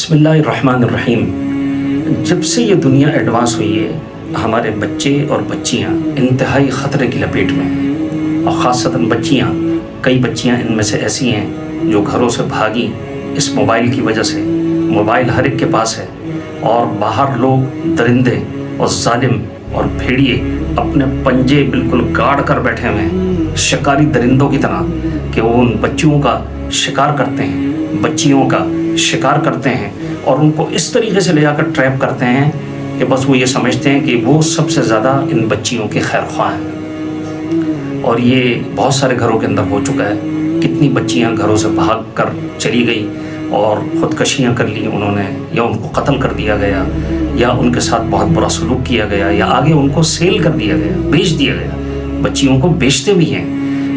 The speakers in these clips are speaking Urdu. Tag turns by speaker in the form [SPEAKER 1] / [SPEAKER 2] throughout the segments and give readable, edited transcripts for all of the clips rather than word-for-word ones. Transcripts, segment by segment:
[SPEAKER 1] بسم اللہ الرحمن الرحیم۔ جب سے یہ دنیا ایڈوانس ہوئی ہے ہمارے بچے اور بچیاں انتہائی خطرے کی لپیٹ میں ہیں، اور خاصتاً بچیاں، کئی بچیاں ان میں سے ایسی ہیں جو گھروں سے بھاگیں اس موبائل کی وجہ سے۔ موبائل ہر ایک کے پاس ہے، اور باہر لوگ درندے اور ظالم اور بھیڑیے اپنے پنجے بالکل گاڑ کر بیٹھے ہوئے ہیں، شکاری درندوں کی طرح، کہ وہ ان بچیوں کا شکار کرتے ہیں، بچیوں کا شکار کرتے ہیں، اور ان کو اس طریقے سے لے جا کر ٹریپ کرتے ہیں کہ بس وہ یہ سمجھتے ہیں کہ وہ سب سے زیادہ ان بچیوں کے خیر خواہ ہیں۔ اور یہ بہت سارے گھروں کے اندر ہو چکا ہے۔ کتنی بچیاں گھروں سے بھاگ کر چلی گئی اور خودکشیاں کر لی انہوں نے، یا ان کو قتل کر دیا گیا، یا ان کے ساتھ بہت برا سلوک کیا گیا، یا آگے ان کو سیل کر دیا گیا، بیچ دیا گیا۔ بچیوں کو بیچتے بھی ہیں،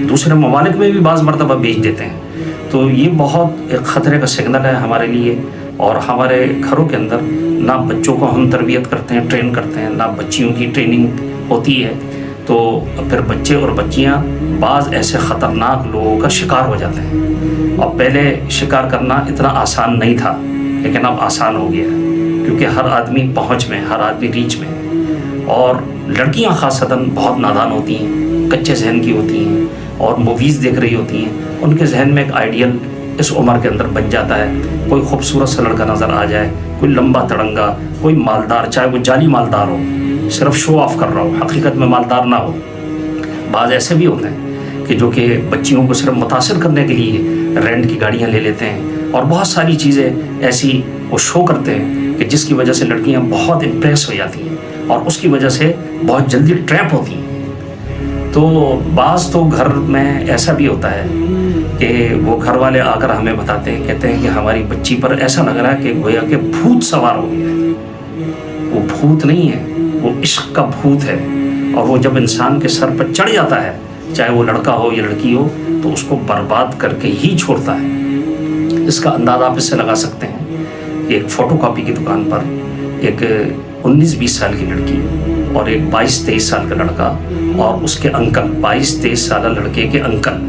[SPEAKER 1] دوسرے ممالک میں بھی بعض مرتبہ بیچ دیتے ہیں۔ تو یہ بہت ایک خطرے کا سگنل ہے ہمارے لیے، اور ہمارے گھروں کے اندر نہ بچوں کو ہم تربیت کرتے ہیں، ٹرین کرتے ہیں، نہ بچیوں کی ٹریننگ ہوتی ہے، تو پھر بچے اور بچیاں بعض ایسے خطرناک لوگوں کا شکار ہو جاتے ہیں۔ اور پہلے شکار کرنا اتنا آسان نہیں تھا، لیکن اب آسان ہو گیا ہے، کیونکہ ہر آدمی پہنچ میں، ہر آدمی ریچ میں ہے۔ اور لڑکیاں خاصتاً بہت نادان ہوتی ہیں، کچے ذہن کی ہوتی ہیں، اور موویز دیکھ رہی ہوتی ہیں۔ ان کے ذہن میں ایک آئیڈیل اس عمر کے اندر بن جاتا ہے، کوئی خوبصورت سا لڑکا نظر آ جائے، کوئی لمبا تڑنگا، کوئی مالدار، چاہے وہ جعلی مالدار ہو، صرف شو آف کر رہا ہو، حقیقت میں مالدار نہ ہو۔ بعض ایسے بھی ہوتے ہیں کہ جو کہ بچیوں کو صرف متاثر کرنے کے لیے رینٹ کی گاڑیاں لے لیتے ہیں، اور بہت ساری چیزیں ایسی وہ شو کرتے ہیں کہ جس کی وجہ سے لڑکیاں بہت امپریس ہو جاتی ہیں، اور اس کی وجہ سے بہت جلدی ٹریپ ہوتی ہیں۔ تو بعض تو گھر میں ایسا بھی ہوتا ہے کہ وہ گھر والے آ کر ہمیں بتاتے ہیں، کہتے ہیں کہ ہماری بچی پر ایسا لگ رہا ہے کہ گویا کہ بھوت سوار ہو گیا ہے۔ وہ بھوت نہیں ہے، وہ عشق کا بھوت ہے، اور وہ جب انسان کے سر پر چڑھ جاتا ہے، چاہے وہ لڑکا ہو یا لڑکی ہو، تو اس کو برباد کر کے ہی چھوڑتا ہے۔ اس کا اندازہ آپ اس سے لگا سکتے ہیں کہ ایک فوٹو کاپی کی دکان پر ایک 19-20 سال کی لڑکی اور ایک 22-23 سال کا لڑکا اور اس کے انکل، 22-23 سالہ لڑکے کے انکل،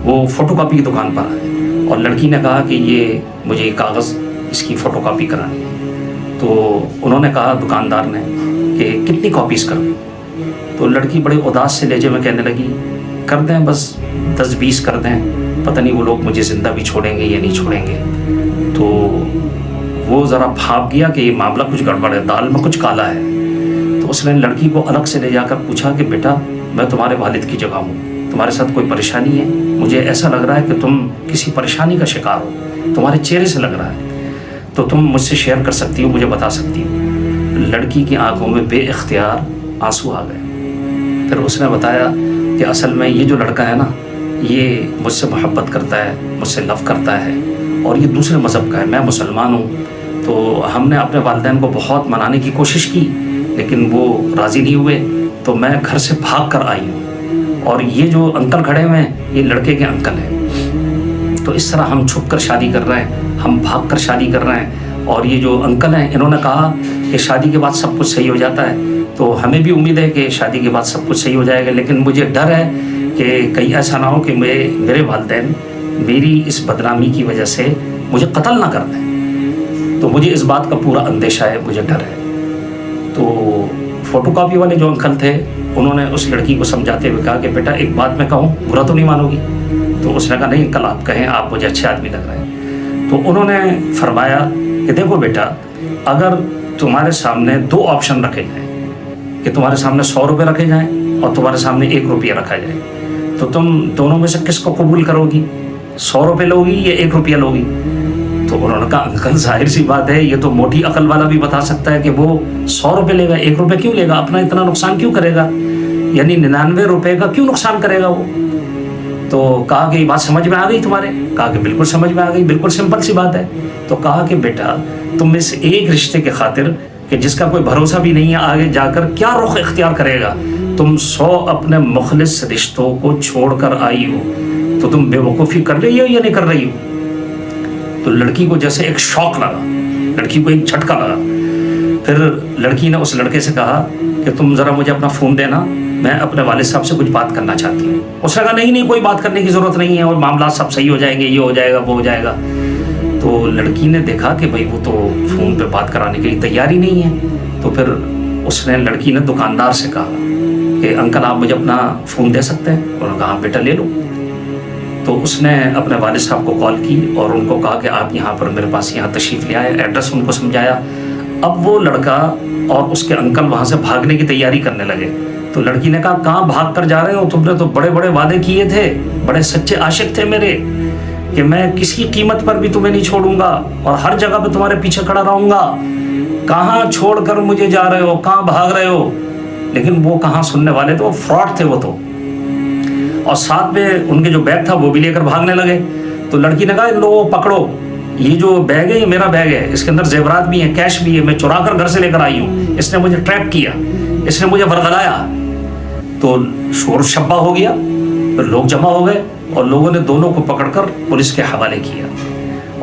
[SPEAKER 1] وہ فوٹو کاپی کی دکان پر آئے، اور لڑکی نے کہا کہ یہ مجھے یہ کاغذ اس کی فوٹو کاپی کرانی ہے۔ تو انہوں نے کہا دکاندار نے کہ کتنی کاپیز کر دیں؟ تو لڑکی بڑے اداس سے لہجے میں کہنے لگی، کر دیں بس 10-20 کر دیں، پتہ نہیں وہ لوگ مجھے زندہ بھی چھوڑیں گے یا نہیں چھوڑیں گے۔ تو وہ ذرا بھاپ گیا کہ یہ معاملہ کچھ گڑبڑ ہے، دال میں کچھ کالا ہے۔ تو اس نے لڑکی کو الگ سے لے جا کر پوچھا کہ بیٹا، میں تمہارے والد کی جگہ ہوں، تمہارے ساتھ کوئی پریشانی ہے؟ مجھے ایسا لگ رہا ہے کہ تم کسی پریشانی کا شکار ہو، تمہارے چہرے سے لگ رہا ہے، تو تم مجھ سے شیئر کر سکتی ہو، مجھے بتا سکتی ہو۔ لڑکی کی آنکھوں میں بے اختیار آنسو آ گئے۔ پھر اس نے بتایا کہ اصل میں یہ جو لڑکا ہے نا، یہ مجھ سے محبت کرتا ہے، مجھ سے لو کرتا ہے، اور یہ دوسرے مذہب کا ہے، میں مسلمان ہوں۔ تو ہم نے اپنے والدین کو بہت منانے کی کوشش کی، لیکن وہ راضی نہیں ہوئے، تو میں گھر سے بھاگ کر آئی ہوں، اور یہ جو انکل کھڑے ہوئے ہیں یہ لڑکے کے انکل ہیں۔ تو اس طرح ہم چھپ کر شادی کر رہے ہیں، ہم بھاگ کر شادی کر رہے ہیں، اور یہ جو انکل ہیں انہوں نے کہا کہ شادی کے بعد سب کچھ صحیح ہو جاتا ہے۔ تو ہمیں بھی امید ہے کہ شادی کے بعد سب کچھ صحیح ہو جائے گا، لیکن مجھے ڈر ہے کہ کہیں ایسا نہ ہو کہ میرے والدین میری اس بدنامی کی وجہ سے مجھے قتل نہ کر دیں۔ تو مجھے اس بات کا پورا اندیشہ ہے، مجھے ڈر ہے۔ تو فوٹو کاپی والے جو انکل تھے انہوں نے اس لڑکی کو سمجھاتے ہوئے کہا کہ بیٹا ایک بات میں کہوں، برا تو نہیں مانو گی؟ تو اس نے کہا نہیں انکل آپ کہیں، آپ مجھے اچھے آدمی لگ رہے ہیں۔ تو انہوں نے فرمایا کہ دیکھو بیٹا، اگر تمہارے سامنے 2 آپشن رکھے جائیں، کہ تمہارے سامنے 100 روپے رکھے جائیں اور تمہارے سامنے 1 روپیہ رکھا جائے، تو تم دونوں میں سے کس کو قبول کرو گی؟ 100 روپے لو گی یا 1 روپیہ لو گی؟ تو انہوں نے کہا انکل ظاہر سی بات ہے، یہ تو موٹی عقل والا بھی بتا سکتا ہے کہ وہ 100 روپے لے گا، 1 روپے کیوں لے گا؟ اپنا اتنا نقصان کیوں کرے گا؟ یعنی 99 روپے کا کیوں نقصان کرے گا وہ؟ تو کہا کہ یہ بات سمجھ میں آ گئی تمہارے؟ کہا کہ بالکل سمجھ میں آ گئی، بالکل سمپل سی بات ہے۔ تو کہا کہ بیٹا تم اس ایک رشتے کے خاطر کہ جس کا کوئی بھروسہ بھی نہیں ہے آگے جا کر کیا رخ اختیار کرے گا، تم 100 اپنے مخلص رشتوں کو چھوڑ کر آئی ہو، تو تم بے وقوفی کر رہی ہو یا نہیں کر رہی ہو؟ تو لڑکی کو جیسے ایک شوق لگا، لڑکی کو ایک جھٹکا لگا۔ پھر لڑکی نے اس لڑکے سے کہا کہ تم ذرا مجھے اپنا فون دینا، میں اپنے والد صاحب سے کچھ بات کرنا چاہتی ہوں۔ اس نے کہا نہیں کوئی بات کرنے کی ضرورت نہیں ہے، اور معاملات سب صحیح ہو جائیں گے، یہ ہو جائے گا وہ ہو جائے گا۔ تو لڑکی نے دیکھا کہ بھائی وہ تو فون پہ بات کرانے کے لیے تیار ہی نہیں ہے، تو پھر اس نے لڑکی نے دکاندار سے کہا کہ انکل آپ مجھے اپنا فون دے سکتے ہیں؟ انہوں نے کہا ہاں بیٹا لے لو۔ تو اس نے اپنے والد صاحب کو کال کی اور ان کو کہا کہ آپ یہاں پر میرے پاس یہاں تشریف لے آئے، ایڈریس ان کو سمجھایا۔ اب وہ لڑکا اور اس کے انکل وہاں سے بھاگنے کی تیاری کرنے لگے، تو لڑکی نے کہا کہاں بھاگ کر جا رہے ہو؟ تم نے تو بڑے بڑے وعدے کیے تھے، بڑے سچے عاشق تھے میرے، کہ میں کسی قیمت پر بھی تمہیں نہیں چھوڑوں گا اور ہر جگہ پہ تمہارے پیچھے کھڑا رہوں گا، کہاں چھوڑ کر مجھے جا رہے ہو، کہاں بھاگ رہے ہو؟ لیکن وہ کہاں سننے والے تھے، وہ فراڈ تھے وہ تو، اور ساتھ میں ان کے جو بیگ تھا وہ بھی لے کر بھاگنے لگے۔ تو لڑکی نے کہا ان لوگوں کو پکڑو، یہ جو بیگ ہے یہ میرا بیگ ہے، اس کے اندر زیورات بھی ہیں، کیش بھی ہے، میں چرا کر گھر سے لے کر آئی ہوں، اس نے مجھے ٹریپ کیا، اس نے مجھے ورغلایا۔ تو شور شبہ ہو گیا، پھر لوگ جمع ہو گئے اور لوگوں نے دونوں کو پکڑ کر پولیس کے حوالے کیا،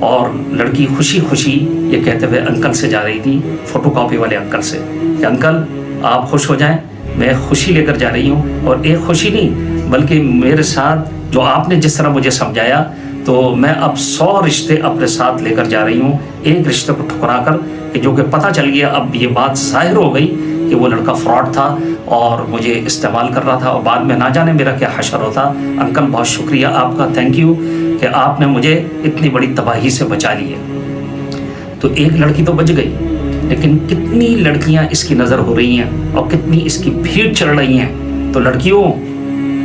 [SPEAKER 1] اور لڑکی خوشی خوشی یہ کہتے ہوئے انکل سے جا رہی تھی، فوٹو کاپی والے انکل سے، کہ انکل آپ خوش ہو جائیں، میں خوشی لے کر جا رہی ہوں، اور ایک خوشی نہیں بلکہ میرے ساتھ جو آپ نے جس طرح مجھے سمجھایا، تو میں اب 100 رشتے اپنے ساتھ لے کر جا رہی ہوں، ایک رشتے کو ٹھکرا کر، کہ جو کہ پتہ چل گیا، اب یہ بات ظاہر ہو گئی کہ وہ لڑکا فراڈ تھا اور مجھے استعمال کر رہا تھا، اور بعد میں نہ جانے میرا کیا حشر ہوتا۔ انکل بہت شکریہ آپ کا، تھینک یو کہ آپ نے مجھے اتنی بڑی تباہی سے بچا لی ہے۔ تو ایک لڑکی تو بچ گئی، لیکن کتنی لڑکیاں اس کی نظر ہو رہی ہیں اور کتنی اس کی بھیڑ چڑھ رہی ہیں۔ تو لڑکیوں،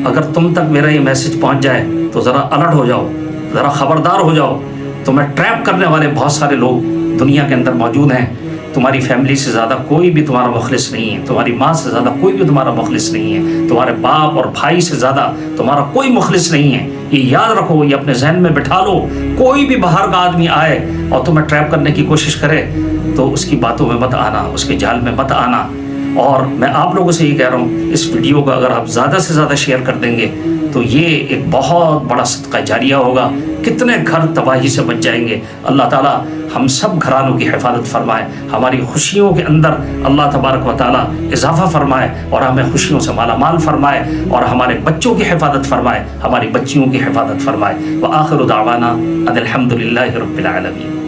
[SPEAKER 1] اگر تم تک میرا یہ میسج پہنچ جائے تو ذرا الرٹ ہو جاؤ، ذرا خبردار ہو جاؤ، تمہیں ٹریپ کرنے والے بہت سارے لوگ دنیا کے اندر موجود ہیں۔ تمہاری فیملی سے زیادہ کوئی بھی تمہارا مخلص نہیں ہے، تمہاری ماں سے زیادہ کوئی بھی تمہارا مخلص نہیں ہے، تمہارے باپ اور بھائی سے زیادہ تمہارا کوئی مخلص نہیں ہے۔ یہ یاد رکھو، یہ اپنے ذہن میں بٹھا لو، کوئی بھی باہر کا آدمی آئے اور تمہیں ٹریپ کرنے کی کوشش کرے تو اس کی باتوں میں مت آنا، اس کے جال میں مت آنا۔ اور میں آپ لوگوں سے یہ کہہ رہا ہوں، اس ویڈیو کو اگر آپ زیادہ سے زیادہ شیئر کر دیں گے تو یہ ایک بہت بڑا صدقہ جاریہ ہوگا، کتنے گھر تباہی سے بچ جائیں گے۔ اللہ تعالیٰ ہم سب گھرانوں کی حفاظت فرمائے، ہماری خوشیوں کے اندر اللہ تبارک و تعالیٰ اضافہ فرمائے اور ہمیں خوشیوں سے مالا مال فرمائے، اور ہمارے بچوں کی حفاظت فرمائے، ہماری بچیوں کی حفاظت فرمائے۔ وآخر دعوانا ان الحمد للہ رب العالمین۔